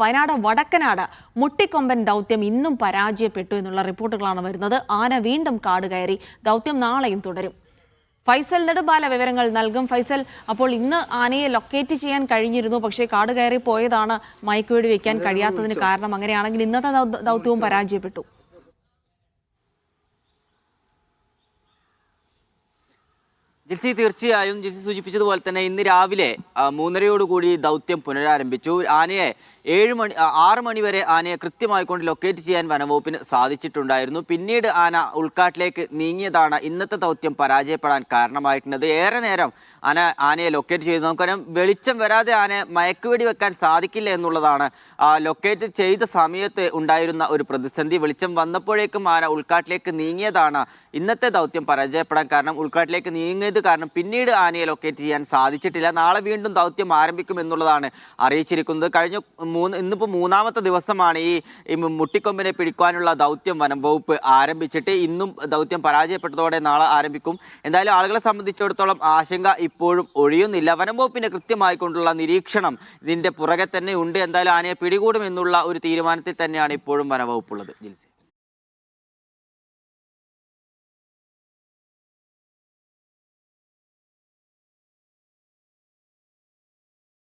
വയനാട് വടക്കനാട് മുട്ടിക്കൊമ്പൻ ദൗത്യം ഇന്നും പരാജയപ്പെട്ടു എന്നുള്ള റിപ്പോർട്ടുകളാണ് വരുന്നത്. ആന വീണ്ടും കാട് കയറി. ദൗത്യം നാളെയും തുടരും. ഫൈസൽ നെടുമ്പാല വിവരങ്ങൾ നൽകും. ഫൈസൽ, അപ്പോൾ ഇന്ന് ആനയെ ലൊക്കേറ്റ് ചെയ്യാൻ കഴിഞ്ഞിരുന്നു, പക്ഷേ കാട് കയറി പോയതാണ് മയക്കുവെടി വെക്കാൻ കഴിയാത്തതിന് കാരണം. അങ്ങനെയാണെങ്കിൽ ഇന്നത്തെ ദൗത്യവും പരാജയപ്പെട്ടു. ജിൽസി, തീർച്ചയായും ജിൽസി സൂചിപ്പിച്ചതുപോലെ തന്നെ ഇന്ന് രാവിലെ 3:30യോടുകൂടി ദൗത്യം പുനരാരംഭിച്ചു. ആനയെ 6 മണി വരെ ആനയെ കൃത്യമായിക്കൊണ്ട് ലൊക്കേറ്റ് ചെയ്യാൻ വനംവകുപ്പിന് സാധിച്ചിട്ടുണ്ടായിരുന്നു. പിന്നീട് ആന ഉൾക്കാട്ടിലേക്ക് നീങ്ങിയതാണ് ഇന്നത്തെ ദൗത്യം പരാജയപ്പെടാൻ കാരണമായിട്ടുള്ളത്. ഏറെ നേരം ആനയെ ലൊക്കേറ്റ് ചെയ്തു. നമുക്കറിയാം, വെളിച്ചം വരാതെ ആനയെ മയക്കുവെടി വെക്കാൻ സാധിക്കില്ല എന്നുള്ളതാണ് ലൊക്കേറ്റ് ചെയ്ത സമയത്ത് ഉണ്ടായിരുന്ന ഒരു പ്രതിസന്ധി. വെളിച്ചം വന്നപ്പോഴേക്കും ആന ഉൾക്കാട്ടിലേക്ക് നീങ്ങിയതാണ് ഇന്നത്തെ ദൗത്യം പരാജയപ്പെടാൻ കാരണം. ഉൾക്കാട്ടിലേക്ക് നീങ്ങിയത് കാരണം പിന്നീട് ആനയെ ലൊക്കേറ്റ് ചെയ്യാൻ സാധിച്ചിട്ടില്ല. നാളെ വീണ്ടും ദൗത്യം ആരംഭിക്കും എന്നുള്ളതാണ് അറിയിച്ചിരിക്കുന്നത്. ഇന്നിപ്പോൾ 3ാമത്തെ ദിവസമാണ് ഈ മുട്ടിക്കൊമ്പിനെ പിടിക്കാനുള്ള ദൗത്യം വനം വകുപ്പ് ആരംഭിച്ചിട്ട്. ഇന്നും ദൗത്യം പരാജയപ്പെട്ടതോടെ നാളെ ആരംഭിക്കും. എന്തായാലും ആളുകളെ സംബന്ധിച്ചിടത്തോളം ആശങ്ക ഇപ്പോഴും ഒഴിയുന്നില്ല. വനം വകുപ്പിന്റെ കൃത്യമായിക്കൊണ്ടുള്ള നിരീക്ഷണം ഇതിന്റെ പുറകെ തന്നെ ഉണ്ട്. എന്തായാലും ആനയെ പിടികൂടും എന്നുള്ള ഒരു തീരുമാനത്തിൽ തന്നെയാണ് ഇപ്പോഴും വനം വകുപ്പുള്ളത്. ജിൽസി.